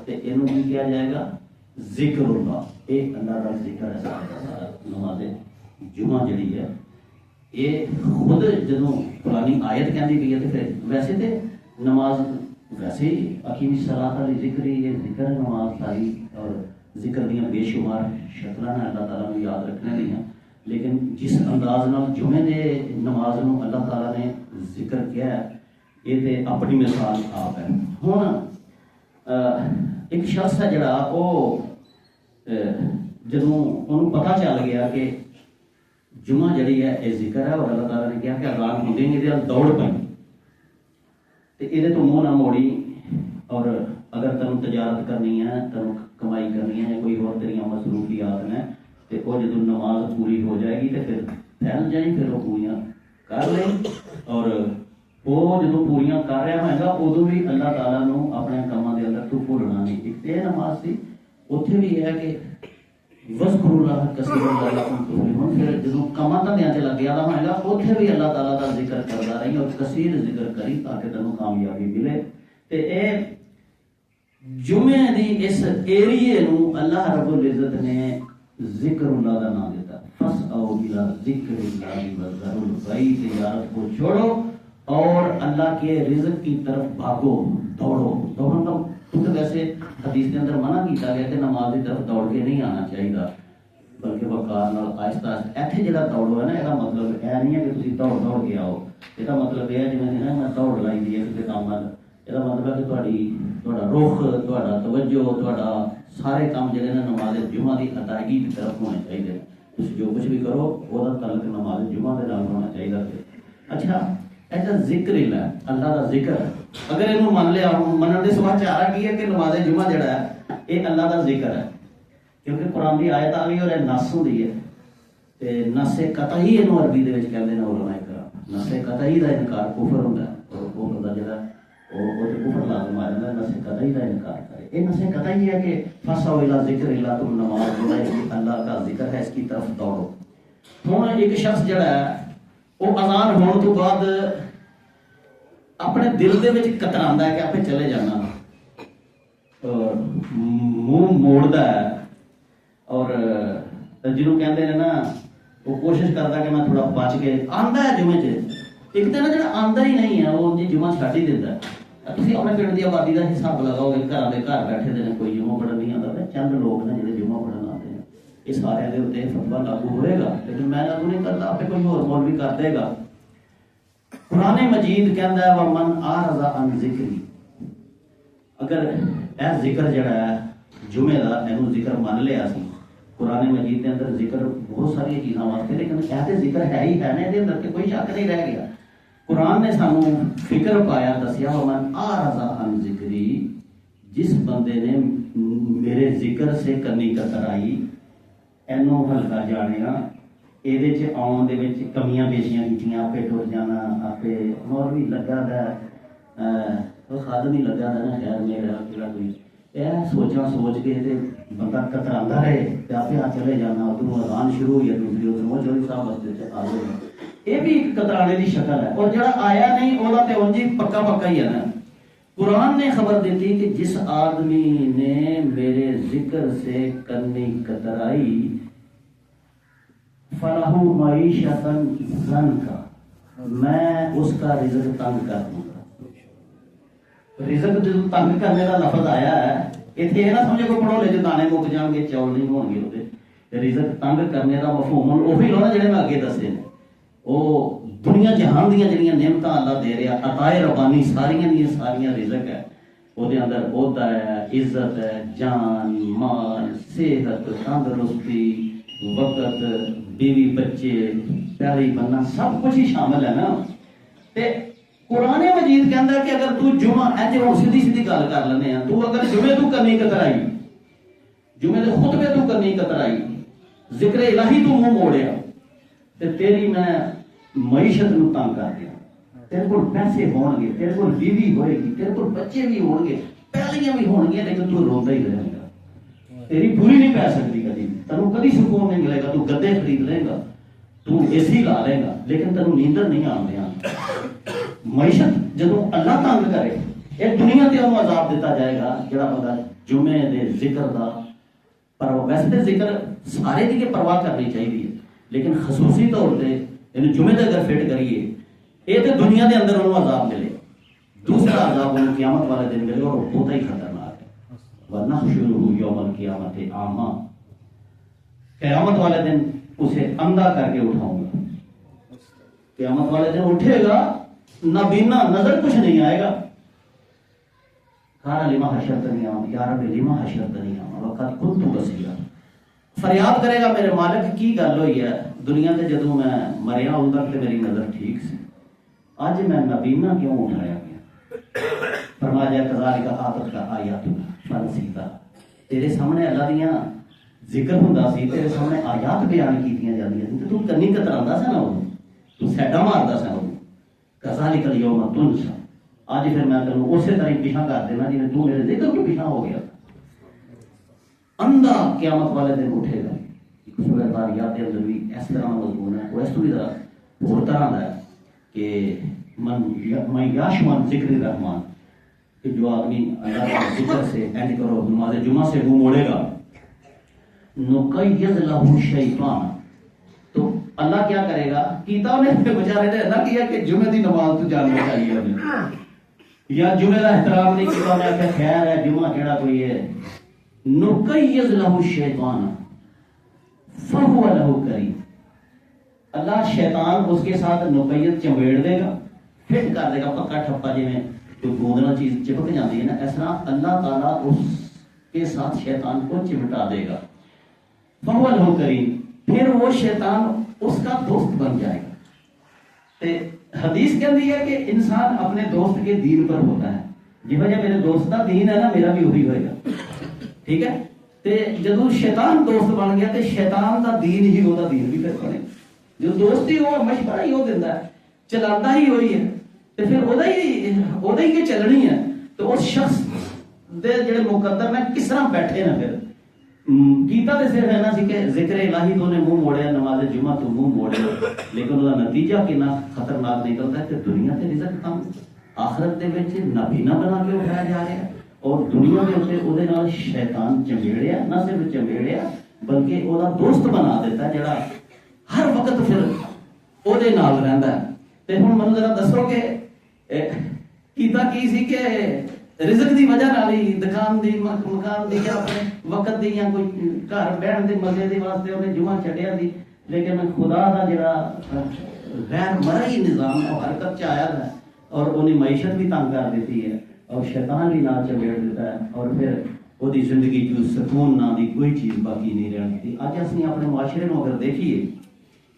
[SPEAKER 1] تو اینوں کی کیا جائے گا ذکر اللہ. ایک اللہ کا ذکر ہے سارا. نماز جمعہ جڑی ہے یہ خود جدوں پرانی آیت کہندی پئی ہے تو پھر ویسے تے نماز ویسے اکیمی صلاۃ علی ذکر یہ ذکر نماز ساری اور ذکر دیا بے شمار شکل ہیں اللہ تعالیٰ نے یاد رکھنے دیا، لیکن جس انداز نال جمعے دے نماز نو اللہ تعالیٰ نے ذکر کیا ہے یہ تو اپنی مثال آپ ہے۔ ہوں ایک شخص ہے جڑا وہ جدوں انہوں پتہ چل گیا کہ جمعہ جڑی ہے یہ ذکر ہے اور اللہ تعالیٰ نے کیا کہ اذان ہوندے ہی یہ دوڑ پئی تو یہ تو منہ نہ موڑی، اور اگر تینوں تجارت کرنی ہے، تینوں کمائی کرنی ہے، کوئی اور تیریاں مصروفیات نے، تو وہ جدوں نماز پوری ہو جائے گی تو پھر پھیل جائیں، پھر وہ پوریاں کر لیں، اور وہ جدوں پوریاں کر رہا ہوئے گا ادو بھی اللہ تعالیٰ نو اپنے کاموں کے اندر تو بھولنا نہیں۔ ایک تو یہ نماز سی، اتنے بھی یہ ہے کہ وذکروا اللہ کثیرا لعلکم تفلحون، پھر جدوں کاماں دھندیاں تے لگ گیا ہوئے گا اتنے بھی اللہ تعالیٰ کا ذکر کرتا رہی اور کثیر ذکر کری تاکہ تینوں کامیابی ملے۔ تے اے جمعے دی اس ایریے نو اللہ رب العزت نے ذکر اللہ کا نام دیتا، فَاسْعَوْا إِلَىٰ ذِكْرِ اللَّهِ وَذَرُوا الْبَيْعَ، تجارت کو چھوڑو اور اللہ کے رزق کی طرف بھاگو، دوڑو۔ دوڑنا تو ویسے حدیث کے اندر منع کیتا گیا کہ نماز کی طرف دوڑ کے نہیں آنا چاہیے، بلکہ وقار نال آہستہ آہستہ۔ ایتھے جڑا دوڑو ہے نا، یہ مطلب یہ نہیں ہے کہ تسی دوڑ دوڑ کے آؤ، یہ مطلب یہ ہے جی میں دوڑ لائی دی ہے کسی کام نال، یہ مطلب ہے کہ تہاڈا رخ، تہاڈا توجہ، تہاڈا سارے کام جڑے نے نماز جمعہ کی ادائیگی کی طرف ہونے چاہیے۔ تسی جو کچھ بھی کرو وہ تعلق نماز جمعہ کے نال ہونا چاہیے۔ اچھا ایسا ذکر اللہ کا ذکر اگر یہ من لیا، منن دے سوا چارہ کی ہے کہ نماز جمعہ جڑا ہے یہ اللہ کا ذکر ہے، کیونکہ قرآن کی آیت آ گئی اور یہ نص ہوندی ہے، نص قطعی یہ عربی دے وچ کہندے نے علماء کرام، نص قطعی دا انکار کفر ہوندا ہے، اور وہ بندہ جڑا وہ کفر لازم آ جاتا ہے نص قطعی دا انکار کرے۔ یہ نص قطعی ہے کہ فَاسْعَوْا إِلَىٰ ذِكْرِ اللَّهِ، تم نماز جو ہے اللہ کا ذکر ہے اس کی طرف دوڑو۔ ہوں ایک شخص جڑا ہے وہ اذان ہونے تو بعد اپنے دل دے وچ کتراندا ہے کہ آپ چلے جانا، منہ موڑدا ہے، اور جنہوں کہندے نے نا وہ کوشش کرتا کہ میں تھوڑا بچ کے آندا ہے جمعے چ، ایک دن جڑا آندا ہی نہیں ہے وہ جی جمعہ چھڈ ہی دیندا ہے۔ تسی اپنے پنڈ دی آبادی دا حساب لگاؤ گے، گھراں دے گھر بیٹھے دے کوئی جمعہ پڑھن نہیں آندا، چند لوگ نے جڑے جمعہ پڑھن آتے ہیں، یہ سارے دے اوتے فتویٰ لاگو ہوئے گا، لیکن میں لاگو نہیں کرتا، آپ کوئی اور مولوی کر دے گا۔ قرآن مجید کہندا ہے وَمَنْ أَعْرَضَ عَنْ ذِكْرِي، اگر اے ذکر جڑا ہے جمعے دا اینو ذکر مان لیا سی، قرآن مجید کے اندر ذکر بہت ساری چیزاں واسطے، لیکن یہ ذکر ہے ہی ہے نا، یہ اندر کہ کوئی شک نہیں رہ گیا۔ قرآن نے سانو فکر پایا دسیا وَمَنْ أَعْرَضَ عَنْ ذِكْرِي، جس بندے نے میرے ذکر سے کنی کترائی، اینو ہلکا جانیا، یہ آن دے کمیاں پیشیاں کیتیاں، آپ ٹر جانا، آپ اور بھی لگا خادم ہی لگا نا، خیر میرا جڑا کوئی یہ سوچا سوچ کے بندہ کترا رہے، آپ چلے جانا، ادھر اذان شروع ہوئی ہے، دوسری ادھر چوری صاحب واسطے آ گئے، یہ بھی ایک کترانے کی شکل ہے، اور جڑا آیا نہیں وہ تو انجی پکا پکا ہی ہے نا۔ قرآن نے خبر دیتی کہ جس آدمی نے میرے ذکر سے کنی کترائی فَلَهُ مَعِيشَةً ضَنْكَ، میں اس کا رزق تنگ کر دوں گا۔ رزق جو تنگ کرنے کا لفظ آیا ہے اتنے یہ نہ سمجھے کو پڑھو لے جو دانے مک جان گے، چول نہیں ہون گے ہوتے، رزق تنگ کرنے کا مفہوم وہی لو نا جڑے میں اگے دسے نے، وہ دنیا جہان دیاں جڑیاں نعمتاں اللہ دے رہا، عطائے ربانی ساریاں دیاں ساریاں رزق ہے، وہ دے اندر عہدہ ہے، عزت ہے، جان مال، صحت، تندرستی، وقت، بیوی بچے، پیاری بننا، سب کچھ ہی شامل ہے نا۔ تے قرآن مجید کے اندر کہ اگر تو جمعہ ایجے ہوں سیدھی سیدھی گل کر لینے ہیں، تو اگر جمعے تو کرنی کترائی، جمعے دے خطبے تو کرنی کترائی، ذکر الہی تو منہ موڑیا، تے تیری میں معیشت نو تنگ کر دیا، تیرے کو پیسے ہون گے، تیرے کو بیوی ہوئے گی، تیرے کو بچے بھی ہون گے، پیالیاں بھی ہون گے، لیکن تو روندا ہی رہے گا، تیری پوری نہیں پی سکتی کبھی، تینوں کبھی سکون نہیں ملے گا، تو گدے خرید لے گا، تو اے سی لا لے گا، لیکن تینوں نیندر نہیں آن دیا۔ معیشت جدوں اللہ تنگ کرے، یہ دنیا تے انہوں عذاب دیتا جائے گا جڑا بندہ جمعے دے ذکر دا پرواہ، ویسے تے ذکر سارے دی پرواہ کرنی چاہیے، لیکن خصوصی طور تے یعنی جمعے تے اگر فٹ کریے، یہ تے دنیا دے اندر انہوں عذاب ملے، دوسرا عذاب انہیں قیامت والے دن ملے گا اور وہ بہت ہی خطرناک ہے. وَنَحْشُرُهُ يَوْمَ الْقِيَامَةِ أَعْمَىٰ، قیامت والے دن اسے اندھا کر کے اٹھاؤں گا. قیامت والے دن اٹھے گا نابینا، نظر کچھ نہیں آئے گا. قَالَ لِمَ حَشَرْتَنِي أَعْمَىٰ، یا رب لِمَ حَشَرْتَنِي أَعْمَىٰ وَقَدْ كُنتُ بَصِيرًا. فریاد کرے گا میرے مالک کی گل ہوئی ہے، دنیا تے جدوں میں مریا اندر تے میری نظر ٹھیک سی، اج میں نابینا کیوں اٹھایا گیا؟ فرمایا کذالک آتت کا آیات فنسیتا، تیرے سامنے اللہ دیاں ذکر ہوندا سی، تیرے سامنے آیات بیان کیتیاں جاندیاں سی تے تو کنی کتراندا سا نا، تو سیڈا ماردا سا. کذالک الیوم تنسا، اج پھر میں تینوں اسی طرح پیچھا کر دینا جویں تو میرے ذکر تو پیچھا ہو گیا. اندھا قیامت والے دن اٹھے گا. سورۃ ذاریات کے اندر بھی اس طرح کا مضمون ہے، وہ اس تو بھی ذرا اور طرح کا ہے کہ من یاش من ذکر الرحمن، کہ جو آدمی اللہ کے ذکر سے اینڈ کرو نماز جمعہ سے منہ موڑے گا، نقیض لہ شیطان، تو اللہ کیا کرے گا؟ کیتا انہیں بیچارے نے ایسا کیا کہ جمعے دی نماز تو جاننا چاہیے ہمیں، یا جمعے کا احترام نہیں کیا، انہیں آخیا خیر ہے جمعہ کیڑا کوئی ہے. نقیض لہ الشیطان فہو لہ قرین، اللہ شیطان اس کے ساتھ نقیض چمبیڑ دے گا، فٹ کر دے گا پکا ٹھپا، جی میں کوئی گوندنا چیز چپک جاتی ہے نا، اس طرح اللہ تعالیٰ اس کے ساتھ شیطان کو چمٹا دے گا. فہو لہ قرین، پھر وہ شیطان اس کا دوست بن جائے گا. حدیث کہتی ہے کہ انسان اپنے دوست کے دین پر ہوتا ہے، جی وجہ میرے دوست کا دین ہے نا، میرا بھی وہی ہوئے گا. ٹھیک ہے، تے جدو شیطان دوست بن گیا تے شیطان دا دین ہی وہ دین بھی پھر بنے. جو دوستی ہو مشورہ ہی وہ دینا ہے، چلاتا ہی وہی ہے، تے پھر وہ ہی چلنی ہے. تو اس شخص دے جڑے مقدر میں کس طرح بیٹھے نا، پھر کیتا تے صرف ہے نا سی کہ ذکر الہی تو نے منہ موڑیا، نماز جمعہ تو منہ موڑیا، لیکن وہ نتیجہ کتنا خطرناک نکلتا ہے کہ دنیا تے رزق کم، آخرت دے وچ نابینا بنا کے اٹھایا جا رہا ہے، اور دنیا کے اتنے وہ شیطان چمبیڑیا، نہ صرف چمبیڑیا بلکہ وہ دوست بنا دیتا ہے جڑا ہر وقت پھر وہ نال رہندا ہے. تے ہن مینوں ذرا دسو کہ کیتا کی سی کہ رزق دی وجہ نال ہی دکان دی مکان دی یا اپنے وقت دی یا کوئی گھر بہن دے مزے دی واسطے انہیں جمعہ چھڈیا دی، لیکن خدا دا جڑا غیر مرئی نظام ہے حرکت چ آیا ہے اور انہیں معیشت بھی تنگ کر دیتی ہے اور شیطان بھی نال چمبیڑ دیتا ہے، اور پھر وہ زندگی جو سکون نہ دی کوئی چیز باقی نہیں رہتی. اج اسی اپنے معاشرے میں اگر دیکھیے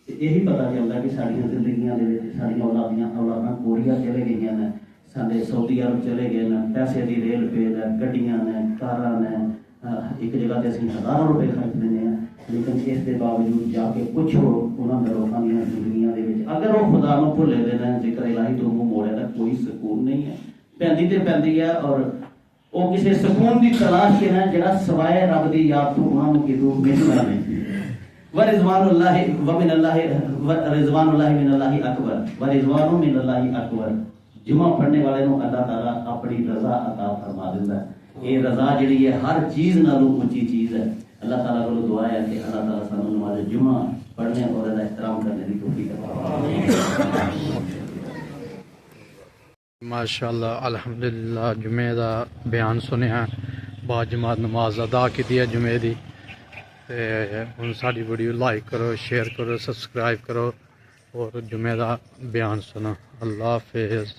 [SPEAKER 1] تو یہی پتہ چلتا ہے کہ ساری زندگیاں دے وچ ساری اولاداں کوریا چلے گئی ہیں، سارے سعودی عرب چلے گئے ہیں، پیسے دی ریل پہ ہے، گڈیاں نے، کاراں نے، ایک جگہ تے اسی ہزاروں روپے خرچ دینے ہیں، لیکن اس کے باوجود جا کے پوچھو انہاں دے لوکاں دی زندگیاں دے وچ اگر وہ خدا نوں بھولے دے نے، ذکر الہی تو منہ موڑے تے کوئی سکون نہیں ہے. پیندی تے پیندی ہے، اور وہ کسی سکون دی تلاش کے نا جڑا سوائے رب دی یاد تو انہاں نوں کیدوں ملنا نہیں. ورضوان اللہ ومن اللہ رضوان اللہ من اللہ اکبر ورضوان من اللہ اکبر. جمعہ پڑھنے والے نوں اللہ تعالیٰ اپنی رضا عطا فرما دیتا ہے. یہ رضا جڑی ہے ہر چیز نالوں اونچی چیز ہے. اللہ تعالیٰ کو دعا ہے کہ اللہ تعالیٰ سانوں نماز جمعہ پڑھنے اور احترام کرنے کی توفیق عطا فرمائے.
[SPEAKER 2] ماشاءاللہ الحمدللہ جمعے دا بیان سنیا، با جماعت نماز ادا کی ہے جمعے دی. ہن ساری ویڈیو لائک کرو، شیئر کرو، سبسکرائب کرو اور جمعے دا بیان سنو. اللہ حافظ.